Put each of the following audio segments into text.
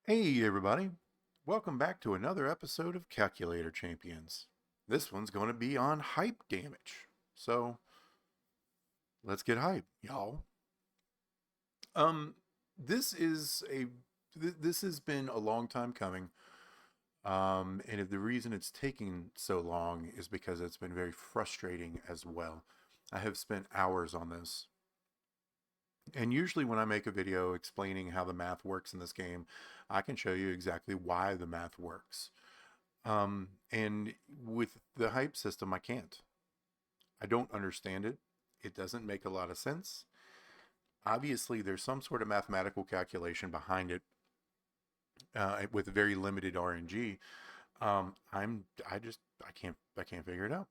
Hey everybody, welcome back to another episode of Calculator Champions. This one's going to be on hype damage. So let's get hype, y'all. Um, this is a this has been a long time coming. And if the reason it's taking so long is because it's been very frustrating as well. I have spent hours on this. And usually when I make a video explaining how the math works in this game, I can show you exactly why the math works. And with the hype system, I can't. I don't understand it. It doesn't make a lot of sense. Obviously, there's some sort of mathematical calculation behind it with very limited RNG. I can't figure it out.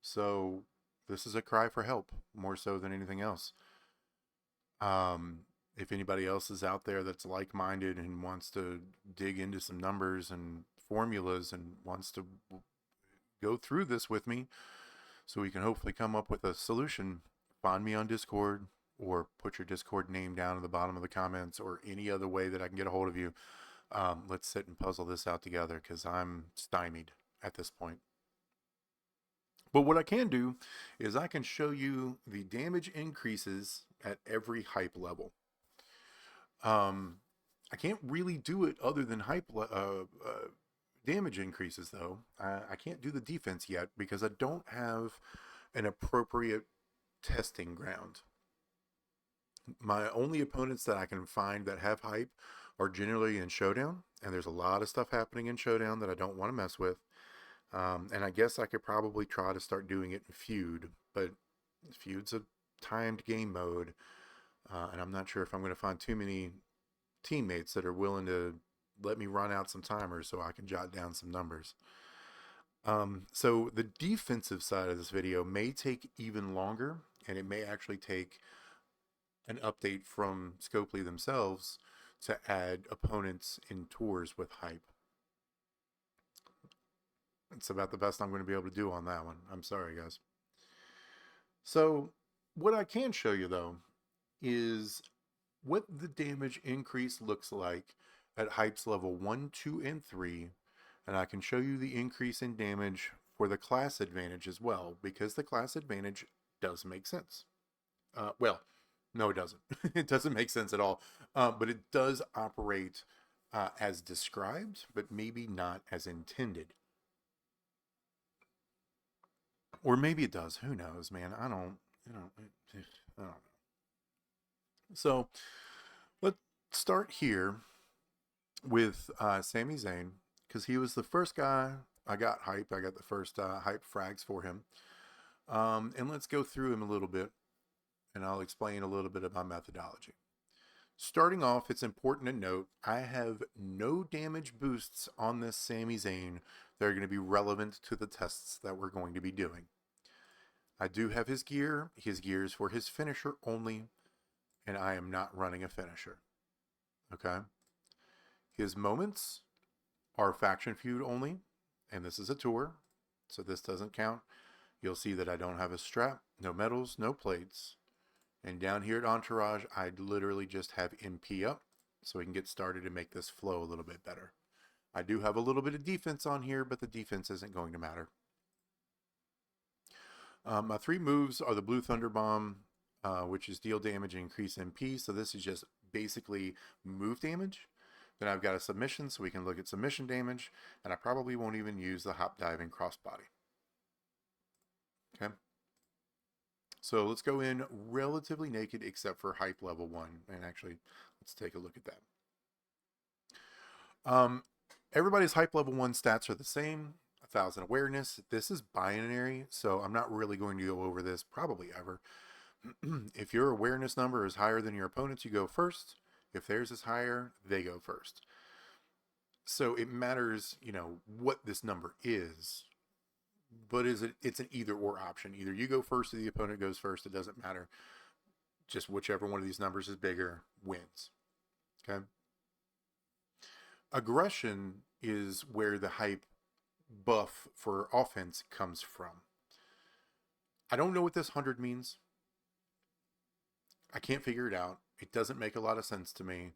So this is a cry for help more so than anything else. Um, if anybody else is out there that's like-minded and wants to dig into some numbers and formulas and wants to go through this with me so we can hopefully come up with a solution, find me on Discord or put your Discord name down at the bottom of the comments or any other way that I can get a hold of you. Let's sit and puzzle this out together because I'm stymied at this point. But what I can do is I can show you the damage increases at every hype level. I can't really do it other than damage increases though. I can't do the defense yet because I don't have an appropriate testing ground. My only opponents that I can find that have hype are generally in Showdown, and there's a lot of stuff happening in Showdown that I don't want to mess with. And I guess I could probably try to start doing it in Feud, but Feud's a timed game mode, and I'm not sure if I'm going to find too many teammates that are willing to let me run out some timers so I can jot down some numbers. So the defensive side of this video may take even longer, and it may actually take an update from Scopely themselves to add opponents in tours with hype. It's about the best I'm going to be able to do on that one. I'm sorry, guys. So, what I can show you though is what the damage increase looks like at hypes level 1, 2, and 3. And I can show you the increase in damage for the class advantage as well, because the class advantage does make sense. Well, no, it doesn't. It doesn't make sense at all. But it does operate as described, but maybe not as intended. Or maybe it does. Who knows, man? I don't know. So let's start here with Sami Zayn because he was the first guy I got hype. I got the first hype frags for him. And let's go through him a little bit and I'll explain a little bit of my methodology. Starting off, it's important to note I have no damage boosts on this Sami Zayn that are going to be relevant to the tests that we're going to be doing. I do have his gear. His gear is for his finisher only, and I am not running a finisher. Okay? His moments are faction feud only, and this is a tour, so this doesn't count. You'll see that I don't have a strap, no medals, no plates. And down here at Entourage, I literally just have MP up so we can get started and make this flow a little bit better. I do have a little bit of defense on here, but the defense isn't going to matter. My three moves are the Blue Thunder Bomb, which is deal damage and increase MP. So this is just basically move damage. Then I've got a submission, so we can look at submission damage. And I probably won't even use the hop dive and crossbody. Okay. So let's go in relatively naked except for hype level 1. And actually, let's take a look at that. Everybody's hype level 1 stats are the same. 1,000 awareness. This is binary, so I'm not really going to go over this probably ever. If your awareness number is higher than your opponent's, you go first. If theirs is higher, they go first. So it matters, what this number is. But it's an either or option. Either you go first or the opponent goes first. It doesn't matter. Just whichever one of these numbers is bigger wins. Okay. Aggression is where the hype buff for offense comes from. I don't know what this 100 means. I can't figure it out. It doesn't make a lot of sense to me.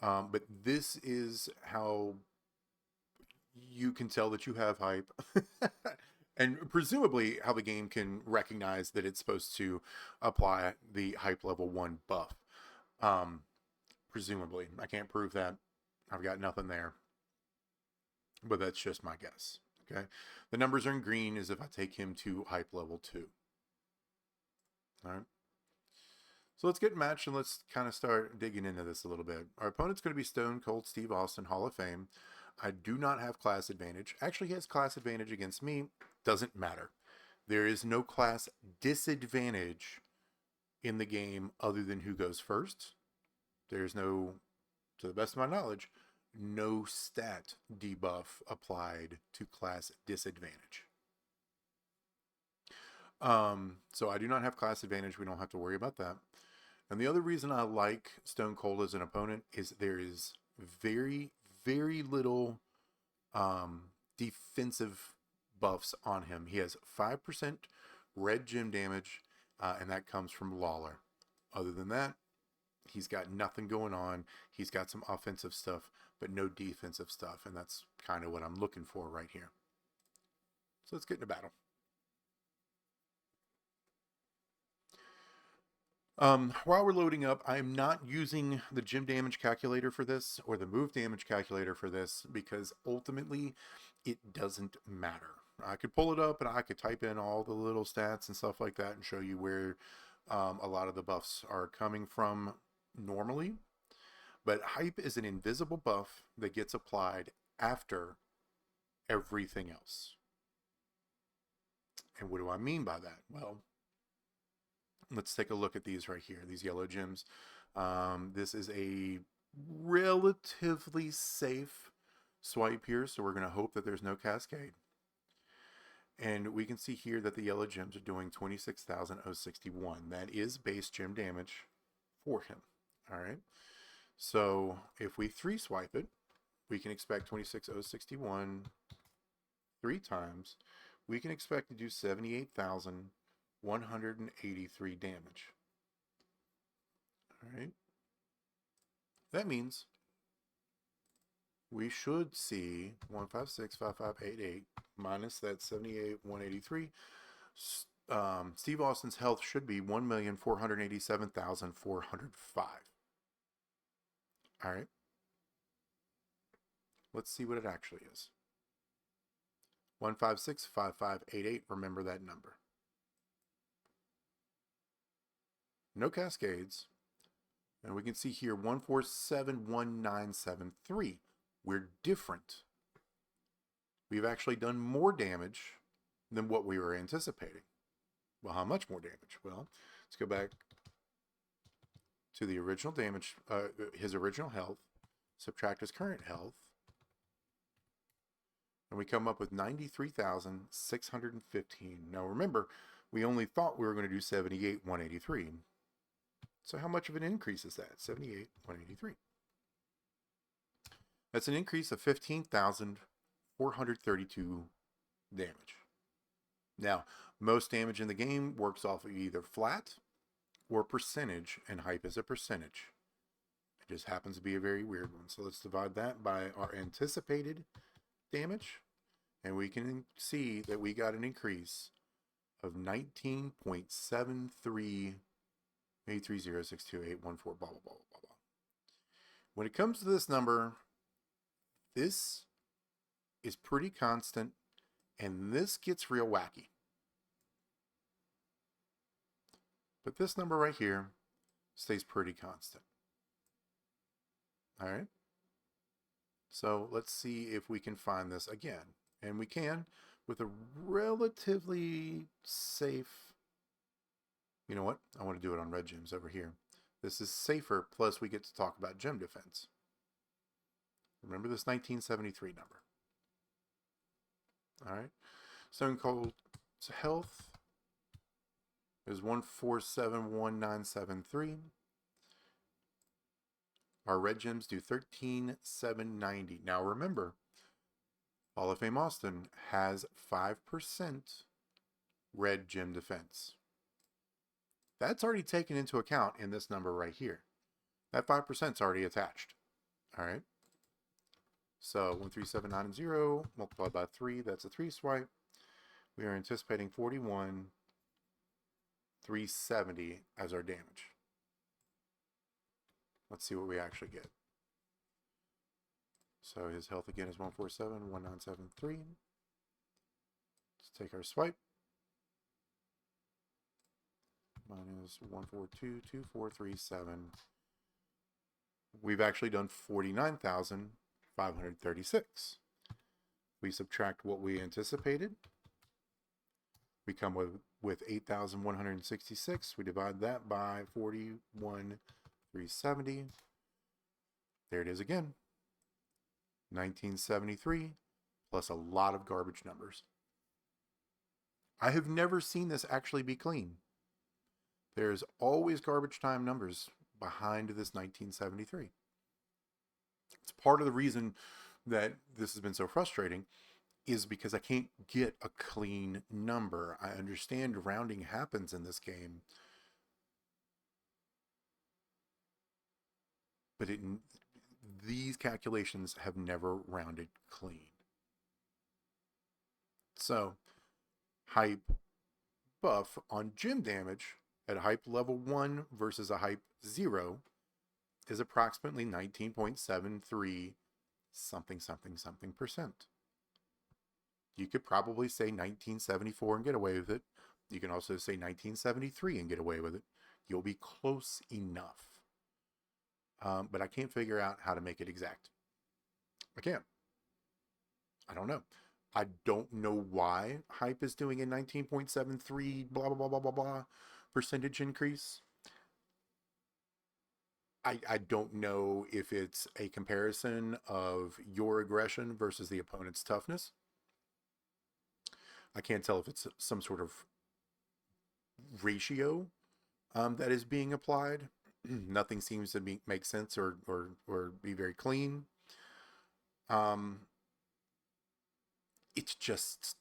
But this is how you can tell that you have hype. And presumably how the game can recognize that it's supposed to apply the hype level 1 buff. Um, Presumably. I can't prove that. I've got nothing there. But that's just my guess. Okay. The numbers are in green as if I take him to hype level 2. All right. So let's get matched and let's kind of start digging into this a little bit. Our opponent's going to be Stone Cold Steve Austin, Hall of Fame. I do not have class advantage. Actually, he has class advantage against me. Doesn't matter. There is no class disadvantage in the game other than who goes first. There's no, to the best of my knowledge, no stat debuff applied to class disadvantage. So I do not have class advantage. We don't have to worry about that. And the other reason I like Stone Cold as an opponent is there is very, very little defensive buffs on him. He has 5% red gem damage, and that comes from Lawler. Other than that, he's got nothing going on. He's got some offensive stuff, but no defensive stuff, and that's kind of what I'm looking for right here. So let's get into battle. While we're loading up, I'm not using the gym damage calculator for this or the move damage calculator for this because ultimately it doesn't matter. I could pull it up and I could type in all the little stats and stuff like that and show you where a lot of the buffs are coming from normally. But hype is an invisible buff that gets applied after everything else. And what do I mean by that? Well, let's take a look at these right here, these yellow gems. This is a relatively safe swipe here, so we're going to hope that there's no cascade. And we can see here that the yellow gems are doing 26,061. That is base gem damage for him. All right. So if we 3 swipe it, we can expect 26,061 3 times. We can expect to do 78,183 damage. All right. That means we should see 1565588 minus that 78,183. Steve Austin's health should be 1,487,405. All right. Let's see what it actually is. 1565588. Remember that number. No cascades. And we can see here 1471973. We're different. We've actually done more damage than what we were anticipating. Well, how much more damage? Well, let's go back to the original damage, his original health, subtract his current health, and we come up with 93,615. Now remember, we only thought we were going to do 78,183. So how much of an increase is that? 78,183. That's an increase of 15,432 damage. Now, most damage in the game works off of either flat or percentage, and hype is a percentage. It just happens to be a very weird one. So let's divide that by our anticipated damage, and we can see that we got an increase of 19.73 8306281 blah, blah, blah, blah, blah. When it comes to this number, this is pretty constant, and this gets real wacky. But this number right here stays pretty constant. All right. So let's see if we can find this again. And we can with a relatively safe. You know what? I want to do it on red gems over here. This is safer, plus we get to talk about gem defense. Remember this 1973 number. All right. Stone Cold's health is 1471973. Our red gems do 13,790. Now remember, Hall of Fame Austin has 5% red gem defense. That's already taken into account in this number right here. That 5% is already attached. All right. So 13790 multiplied by 3, that's a 3 swipe. We are anticipating 41,370 as our damage. Let's see what we actually get. So his health again is 147, 1973. Let's take our swipe. Minus 1422437. We've actually done 49,536. We subtract what we anticipated. We come with 8,166. We divide that by 41,370. There it is again. 1973 plus a lot of garbage numbers. I have never seen this actually be clean. There's always garbage time numbers behind this 1973. It's part of the reason that this has been so frustrating is because I can't get a clean number. I understand rounding happens in this game, but these calculations have never rounded clean. So, hype buff on gym damage at hype level 1 versus a hype 0 is approximately 19.73 something percent. You could probably say 1974 and get away with it. You can also say 1973 and get away with it. You'll be close enough. But I can't figure out how to make it exact. I can't. I don't know. I don't know why hype is doing a 19.73 blah, blah, blah, blah, blah, blah percentage increase. I don't know if it's a comparison of your aggression versus the opponent's toughness. I can't tell if it's some sort of ratio that is being applied. Nothing seems to make sense or be very clean. It's just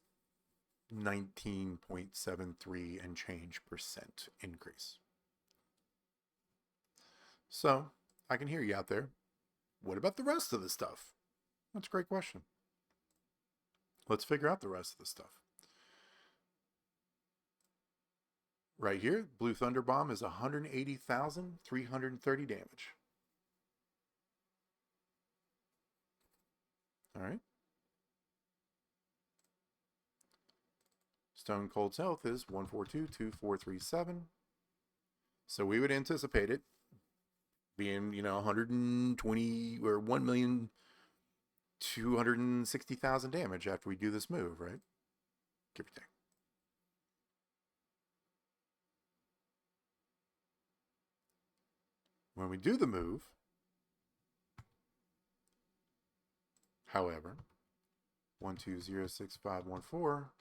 19.73 and change percent increase. So I can hear you out there. What about the rest of the stuff? That's a great question. Let's figure out the rest of the stuff. Right here, Blue Thunder Bomb is 180,330 damage. All right. Stone Cold's health is 1422437. So we would anticipate it being, 120 or 1,260,000 damage after we do this move, right? Give or take. When we do the move, however, 1206514,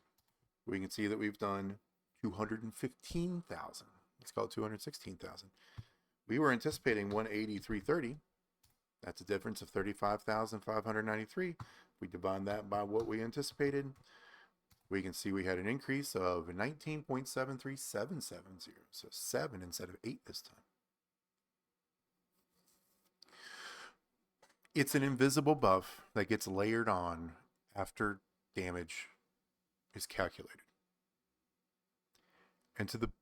we can see that we've done 215,000. Let's call it 216,000. We were anticipating 180,330. That's a difference of 35,593. We divide that by what we anticipated. We can see we had an increase of 19.73770. So 7 instead of 8 this time. It's an invisible buff that gets layered on after damage is calculated. And to the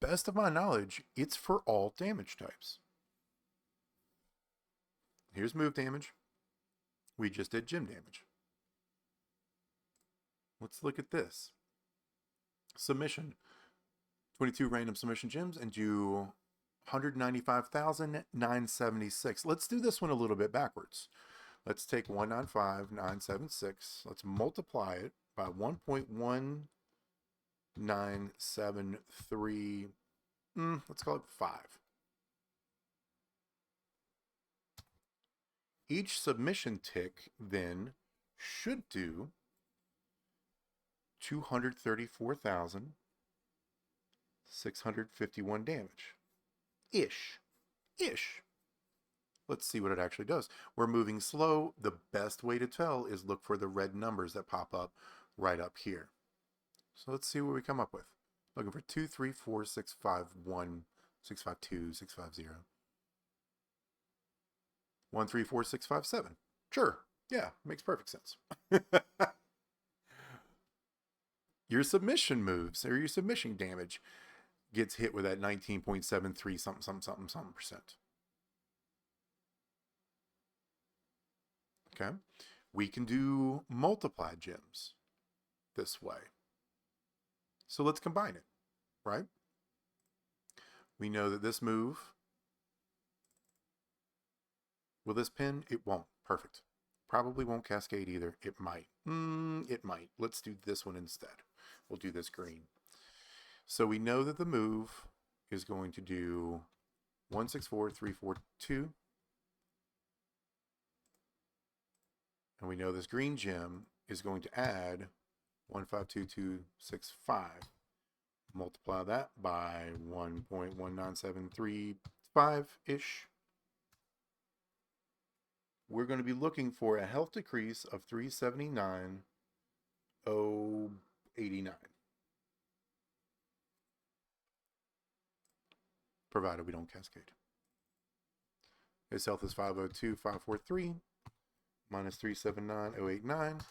best of my knowledge, it's for all damage types. Here's move damage. We just did gym damage. Let's look at this. Submission. 22 random submission gyms and do 195,976. Let's do this one a little bit backwards. Let's take 195,976. Let's multiply it by 1.1973. Let's call it 5. Each submission tick then should do 234,651 damage. Ish. Let's see what it actually does. We're moving slow. The best way to tell is look for the red numbers that pop up right up here. So let's see what we come up with. Looking for 2, 3, 4, 6, 5, 1, 6, 5, 2, 6, 5, 0. 1, 3, 4, 6, 5, 7. Sure. Yeah, makes perfect sense. Your submission moves or your submission damage gets hit with that 19.73 something percent. Okay. We can do multiply gems this way. So let's combine it, right? We know that this move, will this pin? It won't. Perfect. Probably won't cascade either. It might. It might. Let's do this one instead. We'll do this green. So we know that the move is going to do 1, 6, 4, 3, 4, 2. And we know this green gem is going to add 1, 5, 2, 2, 6, 5. Multiply that by 1.19735-ish. We're going to be looking for a health decrease of 379,089. Provided we don't cascade. His health is 502,543 minus 379,089.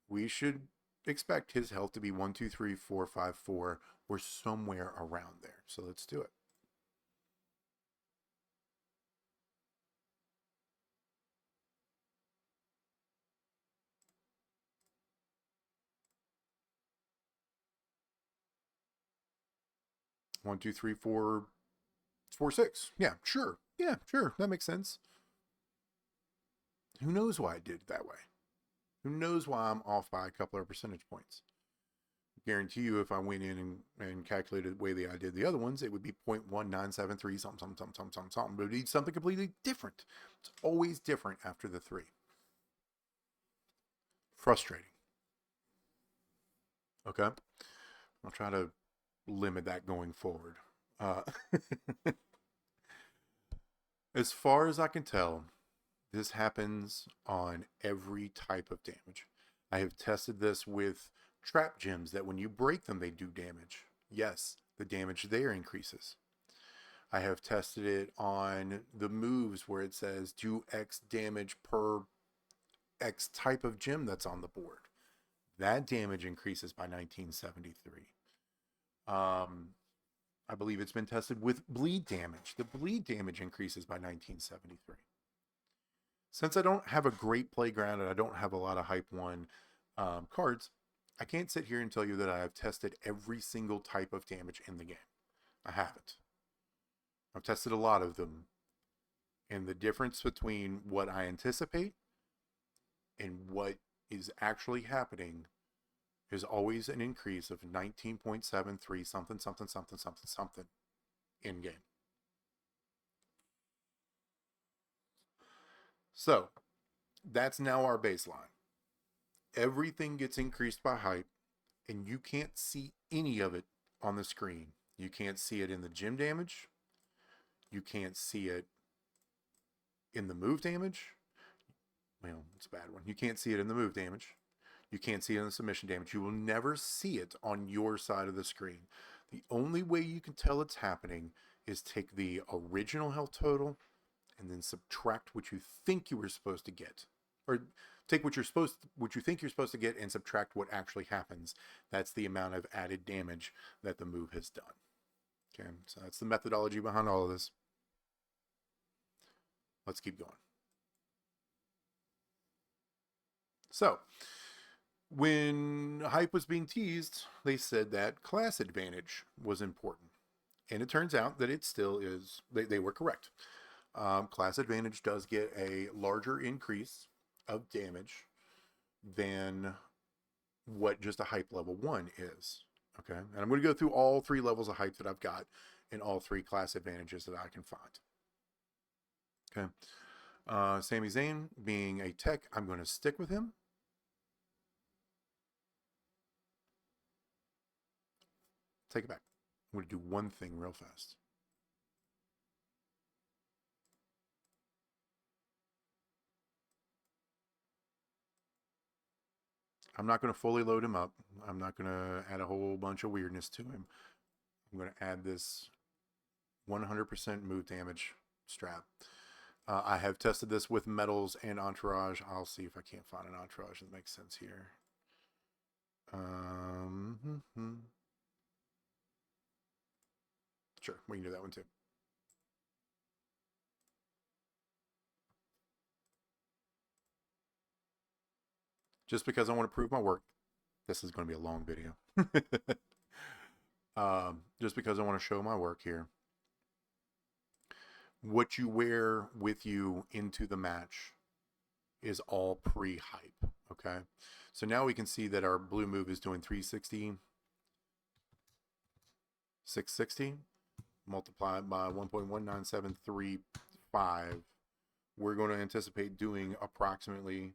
We should expect his health to be 123,454 or somewhere around there. So let's do it. One, two, three, four, 4, 6. Yeah, sure. Yeah, sure. That makes sense. Who knows why I did it that way? Who knows why I'm off by a couple of percentage points? Guarantee you, if I went in and calculated the way that I did the other ones, it would be 0.1973 something. But it would be something completely different. It's always different after the 3. Frustrating. Okay. I'll try to limit that going forward. As far as I can tell, this happens on every type of damage. I have tested this with trap gems that when you break them, they do damage. Yes, the damage there increases. I have tested it on the moves where it says do X damage per X type of gem that's on the board. That damage increases by 1973. I believe it's been tested with bleed damage. The bleed damage increases by 1973. Since I don't have a great playground and I don't have a lot of Hype 1 cards, I can't sit here and tell you that I have tested every single type of damage in the game. I haven't. I've tested a lot of them. And the difference between what I anticipate and what is actually happening is always an increase of 19.73 something in game. So that's now our baseline. Everything gets increased by hype, and you can't see any of it on the screen. You can't see it in the gem damage. You can't see it in the move damage. Well, it's a bad one. You can't see it in the move damage. You can't see it in the submission damage. You will never see it on your side of the screen. The only way you can tell it's happening is take the original health total and then subtract what you think you were supposed to get. Or take what you think you're supposed to get and subtract what actually happens. That's the amount of added damage that the move has done. Okay, so that's the methodology behind all of this. Let's keep going. So, when hype was being teased, they said that class advantage was important. And it turns out that it still is. They were correct. Class advantage does get a larger increase of damage than what just a hype level 1 is. Okay. And I'm going to go through all 3 levels of hype that I've got and all 3 class advantages that I can find. Okay. Sami Zayn being a tech, I'm going to stick with him. Take it back. I'm going to do one thing real fast. I'm not going to fully load him up. I'm not going to add a whole bunch of weirdness to him. I'm going to add this 100% move damage strap. I have tested this with metals and entourage. I'll see if I can't find an entourage that makes sense here. Sure, we can do that one too. Just because I want to prove my work. This is going to be a long video. Just because I want to show my work here. What you wear with you into the match is all pre-hype, okay? So now we can see that our blue move is doing 360, 660, multiplied by 1.19735. We're going to anticipate doing approximately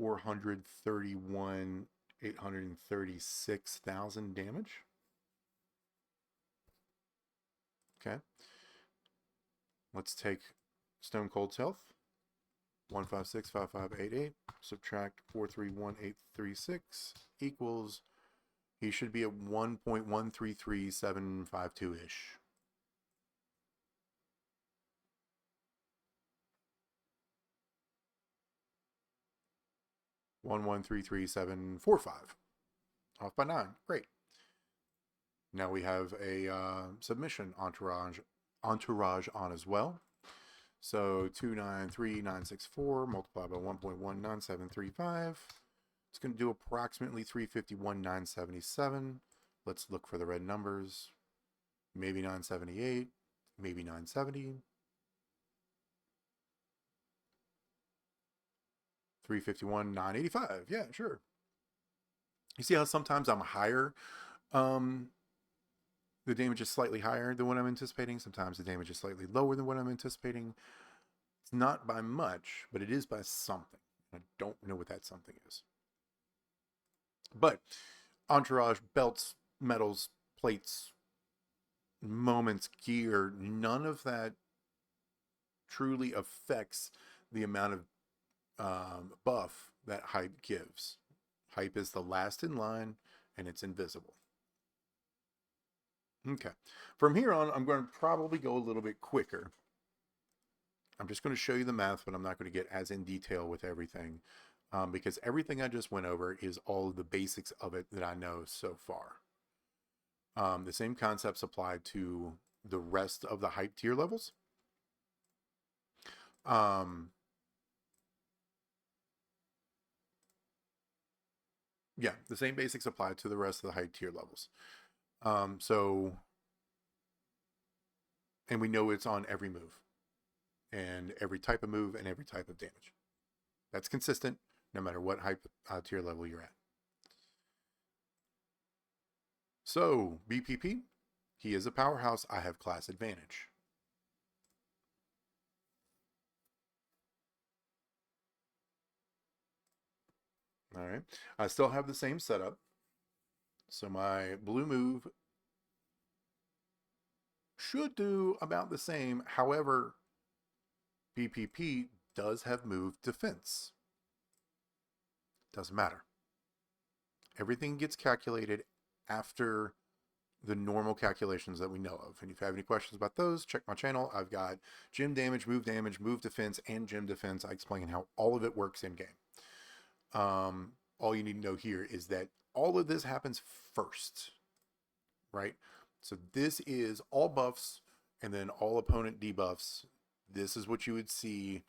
836,000 damage. Okay. Let's take Stone Cold's health. 1565588. Subtract 431836 equals, he should be at 1.133752 ish. One 33745. Off by 9. Great. Now we have a submission entourage on as well. So 293,964 multiplied by 1.19735. It's going to do approximately 351,977. Let's look for the red numbers. Maybe 978, maybe 970. 351,985. Yeah, sure. You see how sometimes I'm higher? The damage is slightly higher than what I'm anticipating. Sometimes the damage is slightly lower than what I'm anticipating. It's not by much, but it is by something. I don't know what that something is. But entourage, belts, metals, plates, moments, gear, none of that truly affects the amount of buff that hype gives. Hype is the last in line, and it's invisible. Okay. From here on, I'm going to probably go a little bit quicker. I'm just going to show you the math, but I'm not going to get as in detail with everything because everything I just went over is all of the basics of it that I know so far. The same concepts apply to the rest of the hype tier levels. Yeah, the same basics apply to the rest of the hype tier levels. And we know it's on every move and every type of move and every type of damage. That's consistent no matter what hype tier level you're at. So BPP, he is a powerhouse. I have class advantage. All right. I still have the same setup. So my blue move should do about the same. However, BPP does have move defense. Doesn't matter. Everything gets calculated after the normal calculations that we know of. And if you have any questions about those, check my channel. I've got gym damage, move defense, and gym defense. I explain how all of it works in game. All you need to know here is that all of this happens first, right? So this is all buffs and then all opponent debuffs. This is what you would see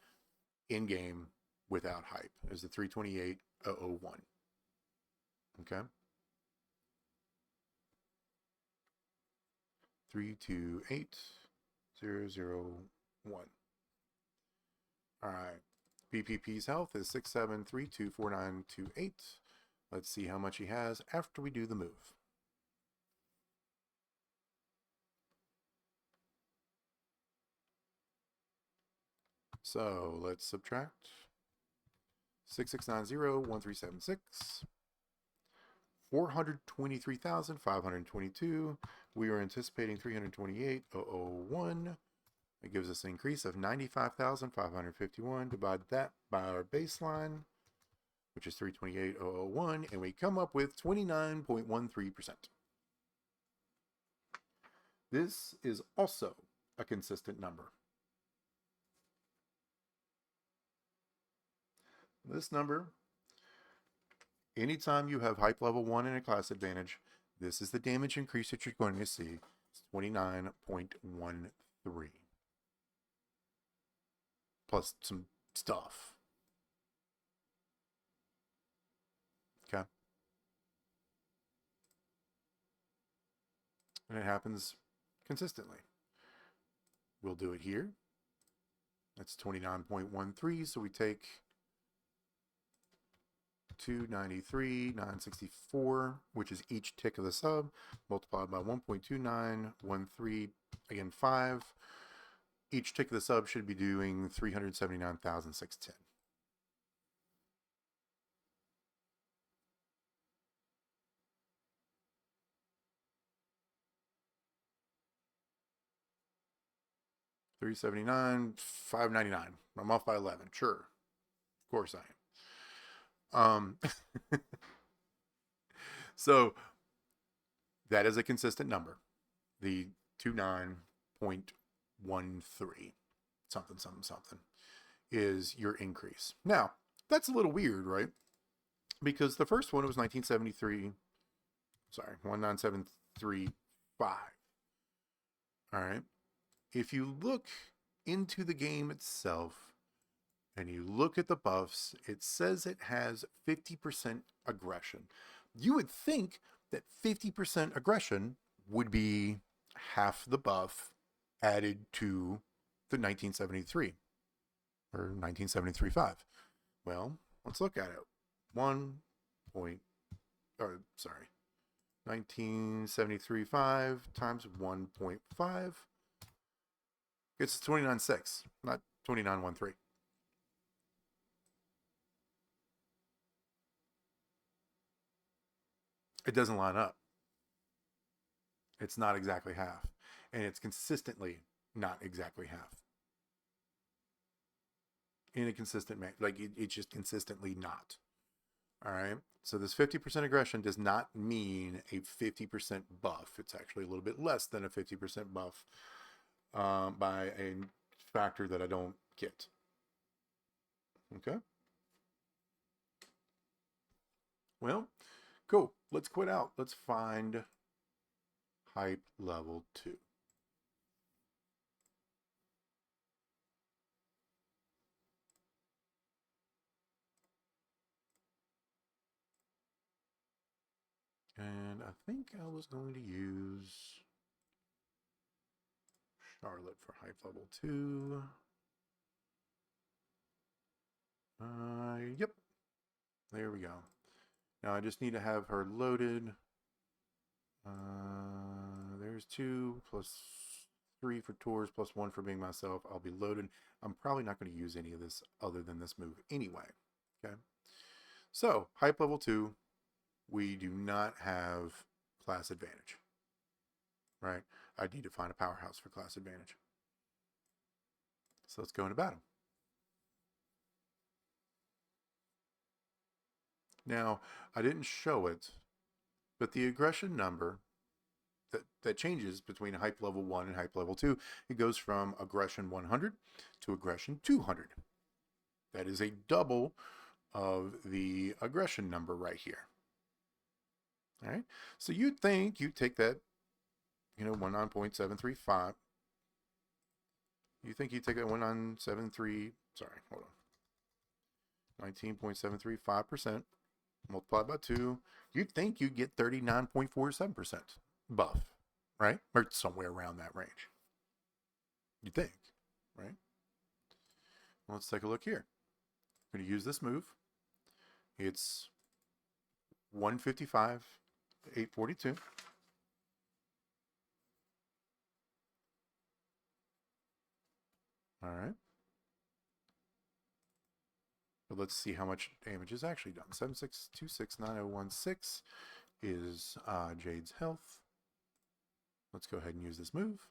in game without hype, is the 328,001. Okay. 328,001. All right. BPP's health is 67324928. Let's see how much he has after we do the move. So let's subtract 66901376. 423,522. We are anticipating 328,001. It gives us an increase of 95,551. Divide that by our baseline, which is 328,001, and we come up with 29.13%. This is also a consistent number. This number, anytime you have hype level 1 and a class advantage, this is the damage increase that you're going to see. It's 29.13. Plus some stuff. Okay. And it happens consistently. We'll do it here. That's 29.13. So we take 293, 964, which is each tick of the sub, multiplied by 1.2913, again 5. Each tick of the sub should be doing 379,610. $379, $599. I'm off by 11. Sure, of course I am. So that is a consistent number. The 29.13 something is your increase. Now, that's a little weird, right? Because the first one was 1973. Sorry, 19735. All right. If you look into the game itself and you look at the buffs, it says it has 50% aggression. You would think that 50% aggression would be half the buff added to the 1973 or 1973.5. Well, let's look at it. 1973.5 times 1.5 gets 29.6, not 29.13. It doesn't line up. It's not exactly half. And it's consistently not exactly half. In a consistent manner. Like, it's just consistently not. All right? So this 50% aggression does not mean a 50% buff. It's actually a little bit less than a 50% buff by a factor that I don't get. Okay? Well, cool. Let's quit out. Let's find hype level 2. And I think I was going to use Charlotte for hype level 2. Yep. There we go. Now I just need to have her loaded. There's 2 plus 3 for tours plus 1 for being myself. I'll be loaded. I'm probably not going to use any of this other than this move anyway. Okay. So hype level 2, we do not have class advantage. Right? I need to find a powerhouse for class advantage. So let's go into battle. Now, I didn't show it, but the aggression number that changes between hype level 1 and hype level 2, it goes from aggression 100 to aggression 200. That is a double of the aggression number right here. All right. So you'd think you'd take that, 19.735. You think you'd take that 1973, sorry, hold on. 19.735% multiplied by 2. You'd think you'd get 39.47% buff, right? Or somewhere around that range. You'd think, right? Well, let's take a look here. I'm going to use this move. It's 155, 842. All right. But let's see how much damage is actually done. 76269016 is Jade's health. Let's go ahead and use this move.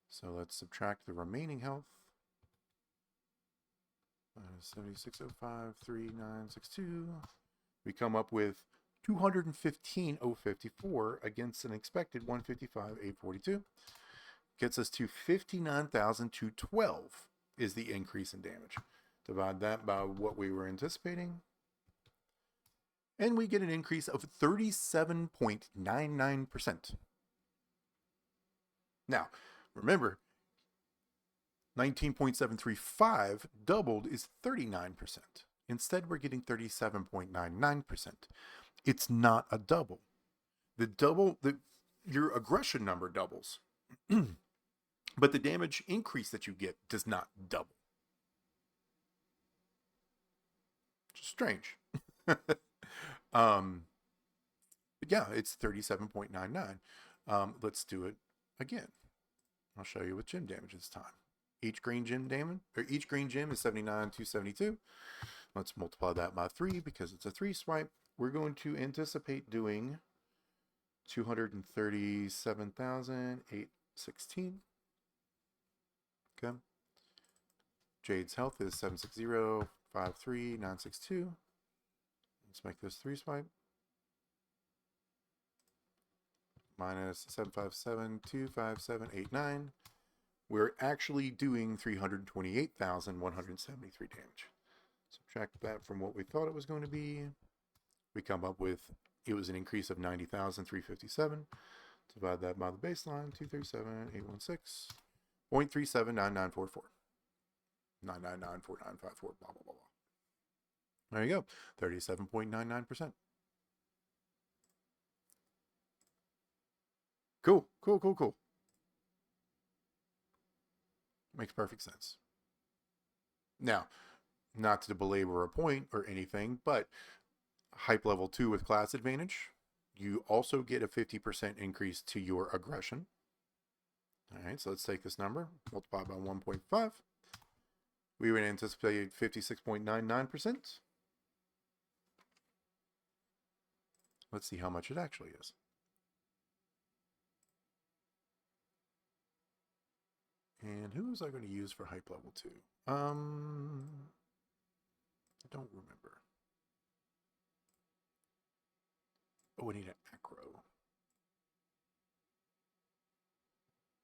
So let's subtract the remaining health. 76053962. We come up with 215,054 against an expected 155,842. Gets us to 59,212. is the increase in damage. Divide that by what we were anticipating, and we get an increase of 37.99%. Now, remember, 19.735 doubled is 39%. Instead, we're getting 37.99%. It's not a double. Your aggression number doubles, but the damage increase that you get does not double. Strange. But yeah, it's 37.99. Let's do it again. I'll show you with gem damage this time. Each green gem is 79,272. Let's multiply that by 3 because it's a 3 swipe. We're going to anticipate doing 237,816. Okay. Jade's health is 760,53962. Let's make this 3 swipe. Minus 757,25789. We're actually doing 328,173 damage. Subtract that from what we thought it was going to be. We come up with it was an increase of 90,357. Divide that by the baseline, 237,816. 0.379944. 9994954. Blah blah blah blah. There you go. 37.99%. Cool. Makes perfect sense. Now, not to belabor a point or anything, but hype level 2 with class advantage, you also get a 50% increase to your aggression. All right, so let's take this number, multiply by 1.5. We would anticipate 56.99%. Let's see how much it actually is. And who was I going to use for hype level 2? I don't remember. Oh, we need an acro.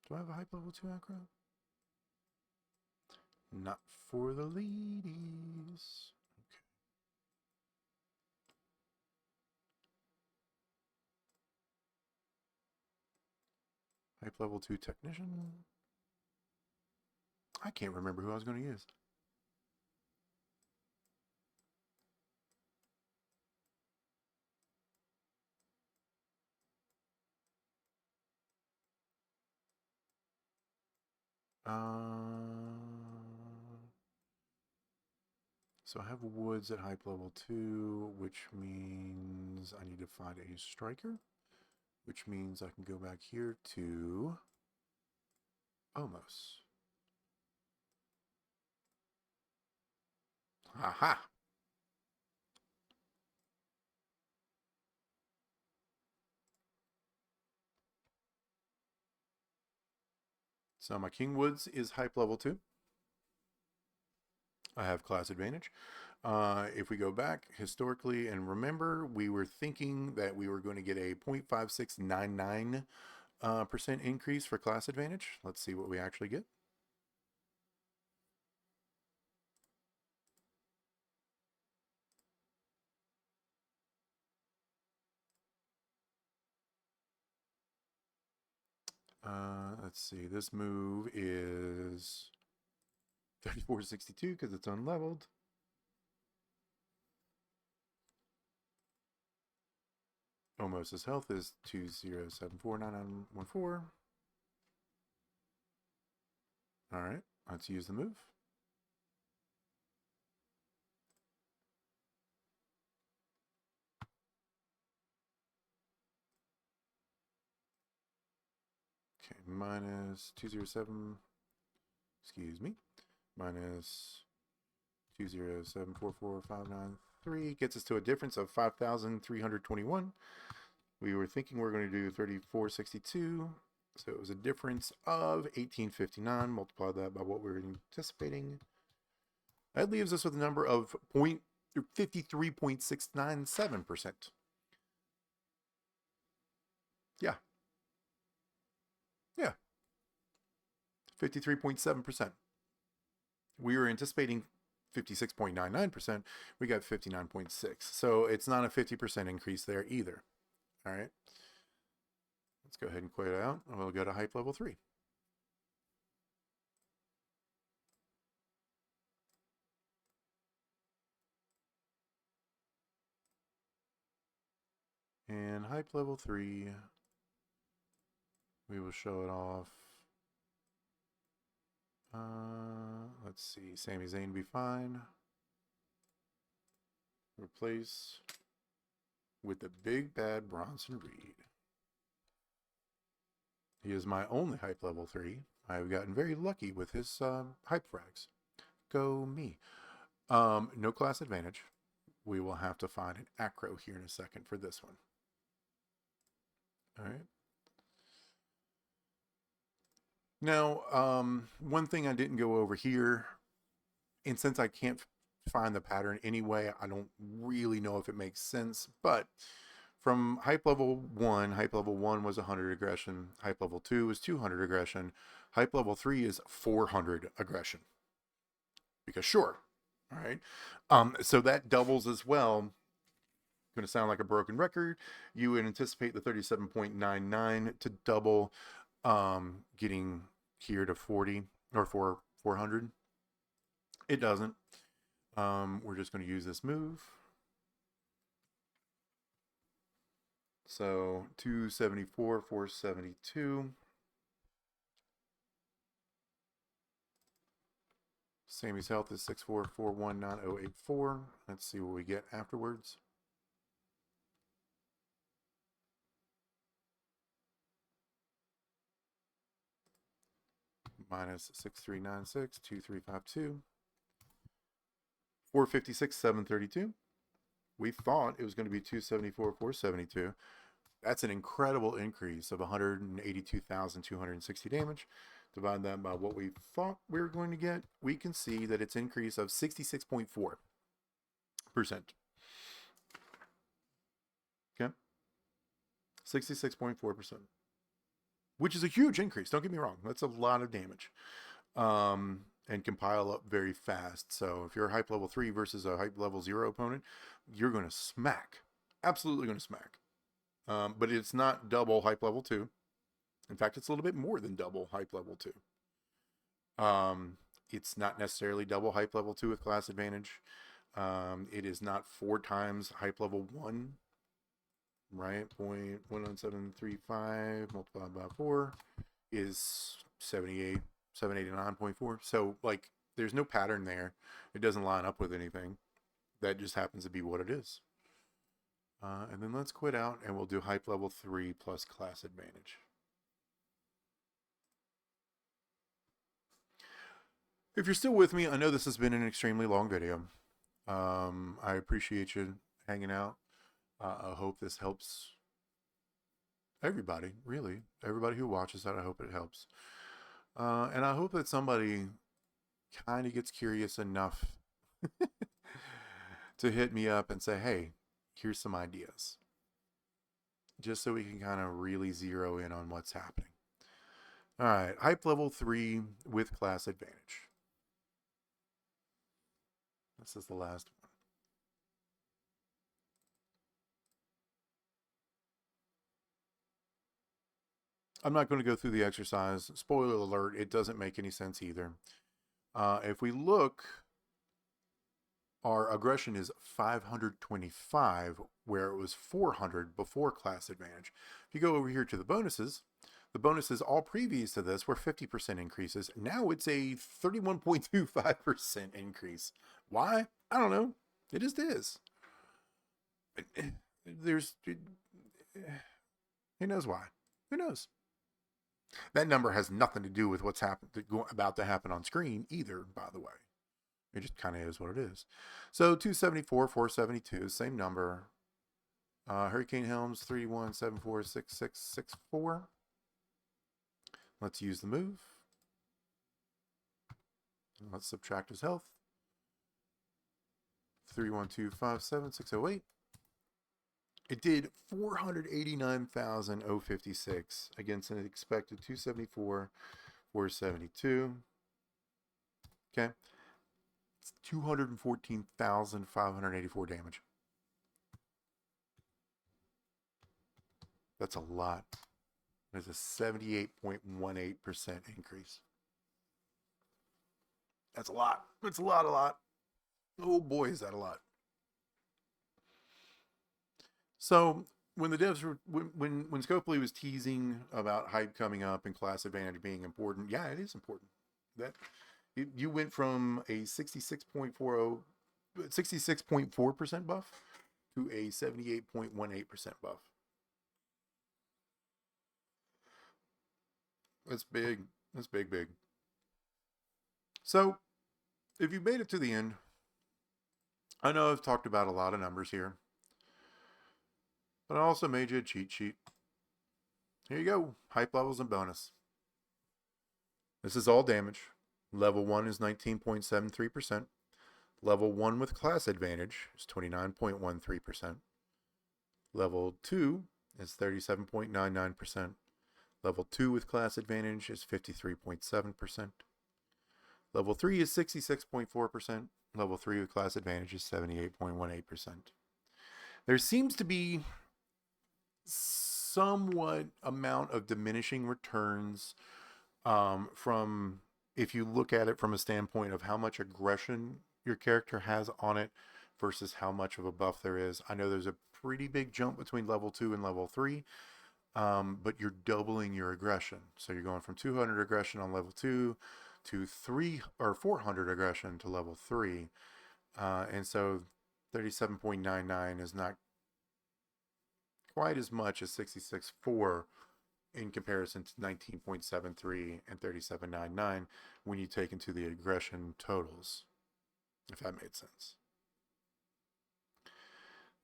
Do I have a hype level 2 acro? Not for the ladies. Okay. Hype level 2 technician. I can't remember who I was going to use. So I have Woods at hype level 2, which means I need to find a striker, which means I can go back here to Omos. Aha! So my King Woods is hype level 2. I have class advantage. If we go back historically and remember, we were thinking that we were going to get a 0.5699% increase for class advantage. Let's see what we actually get. Let's see. This move is 3462 because it's unleveled. Omos' health is 20749914. All right, let's use the move. Okay, minus 207. Excuse me. Minus 2074459 gets us to a difference of 5,321. We were thinking we were going to do 3462, so it was a difference of 1859. Multiply that by what we were anticipating. That leaves us with a number of 53.697%. Yeah. 53.7%. We were anticipating 56.99%. We got 59.6. So it's not a 50% increase there either. All right. Let's go ahead and quit it out. We'll go to hype level 3. And hype level 3, we will show it off. Let's see. Sami Zayn be fine. Replace with the big bad Bronson Reed. He is my only hype level 3. I've gotten very lucky with his hype frags. Go me. No class advantage. We will have to find an acro here in a second for this one. All right. Now, one thing I didn't go over here, and since I can't find the pattern anyway, I don't really know if it makes sense, but from hype level 1 was 100 aggression, hype level 2 is 200 aggression, hype level 3 is 400 aggression. Because sure, all right? So that doubles as well. Going to sound like a broken record. You would anticipate the 37.99 to double, getting here to 40 or 400. It doesn't. We're just going to use this move. So 274, 472. Sammy's health is 64419,084. Let's see what we get afterwards. Minus 6396, 2352. 456, 732. We thought it was going to be 274, 472. That's an incredible increase of 182,260 damage. Divide that by what we thought we were going to get. We can see that it's an increase of 66.4%. Okay? 66.4%. Which is a huge increase. Don't get me wrong. That's a lot of damage. And can pile up very fast. So if you're a hype level 3 versus a hype level 0 opponent, you're going to smack. Absolutely going to smack. But it's not double hype level 2. In fact, it's a little bit more than double hype level 2. It's not necessarily double hype level 2 with class advantage. It is not 4 times hype level 1. Right? 0.11735 multiplied by 4 is 789.4. So, like, there's no pattern there. It doesn't line up with anything. That just happens to be what it is. And then let's quit out and we'll do hype level 3 plus class advantage. If you're still with me, I know this has been an extremely long video. I appreciate you hanging out. I hope this helps everybody, really. Everybody who watches that, I hope it helps. And I hope that somebody kind of gets curious enough to hit me up and say, hey, here's some ideas. Just so we can kind of really zero in on what's happening. All right, hype level 3 with class advantage. This is the last one. I'm not going to go through the exercise. Spoiler alert, it doesn't make any sense either. If we look, our aggression is 525, where it was 400 before class advantage. If you go over here to the bonuses all previous to this were 50% increases. Now it's a 31.25% increase. Why? I don't know. It just is. Who knows why? Who knows? That number has nothing to do with what's about to happen on screen either, by the way. It just kind of is what it is. So 274, 472, same number. Hurricane Helms 31746664. Let's use the move. Let's subtract his health. 31257,608. It did 489,056 against an expected 274, 472. Okay. 214,584 damage. That's a lot. There's a 78.18% increase. That's a lot. That's a lot. Oh boy, is that a lot. So when the devs were when Scopely was teasing about hype coming up and class advantage being important, yeah, it is important. That you went from a 66.4% buff to a 78.18% buff. That's big. That's big. So if you made it to the end, I know I've talked about a lot of numbers here, but I also made you a cheat sheet. Here you go. Hype levels and bonus. This is all damage. Level 1 is 19.73%. Level 1 with class advantage is 29.13%. Level 2 is 37.99%. Level 2 with class advantage is 53.7%. Level 3 is 66.4%. Level 3 with class advantage is 78.18%. There seems to be somewhat amount of diminishing returns from, if you look at it from a standpoint of how much aggression your character has on it versus how much of a buff there is. I know there's a pretty big jump between level 2 and level 3, but you're doubling your aggression. So you're going from 200 aggression on level 2 to 400 aggression to level 3. And so 37.99 is not quite as much as 66.4 in comparison to 19.73 and 37.99 when you take into the aggression totals, if that made sense.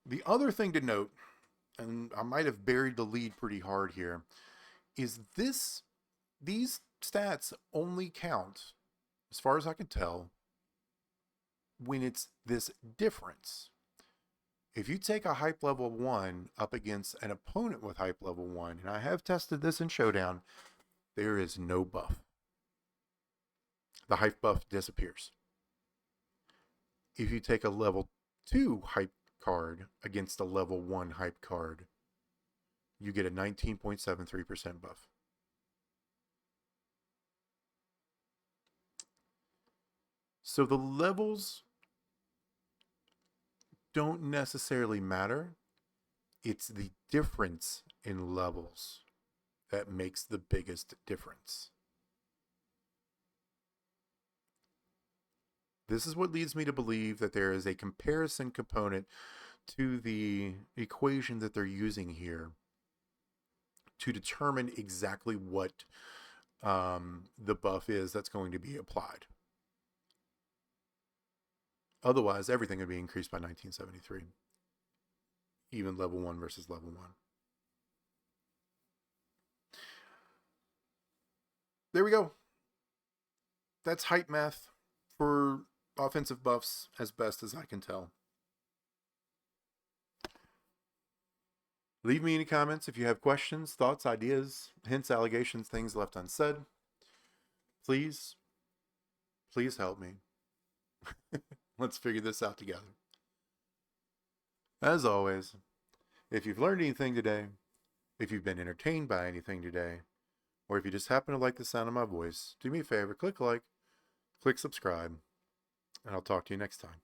The other thing to note, and I might have buried the lead pretty hard here, is these stats only count, as far as I can tell, when it's this difference. If you take a hype level 1 up against an opponent with hype level 1, and I have tested this in Showdown, there is no buff. The hype buff disappears. If you take a level 2 hype card against a level 1 hype card, you get a 19.73% buff. So the levels don't necessarily matter. It's the difference in levels that makes the biggest difference. This is what leads me to believe that there is a comparison component to the equation that they're using here to determine exactly what the buff is that's going to be applied. Otherwise, everything would be increased by 1973. Even level 1 versus level 1. There we go. That's hype math for offensive buffs as best as I can tell. Leave me any comments if you have questions, thoughts, ideas, hints, allegations, things left unsaid. Please help me. Let's figure this out together. As always, if you've learned anything today, if you've been entertained by anything today, or if you just happen to like the sound of my voice, do me a favor, click like, click subscribe, and I'll talk to you next time.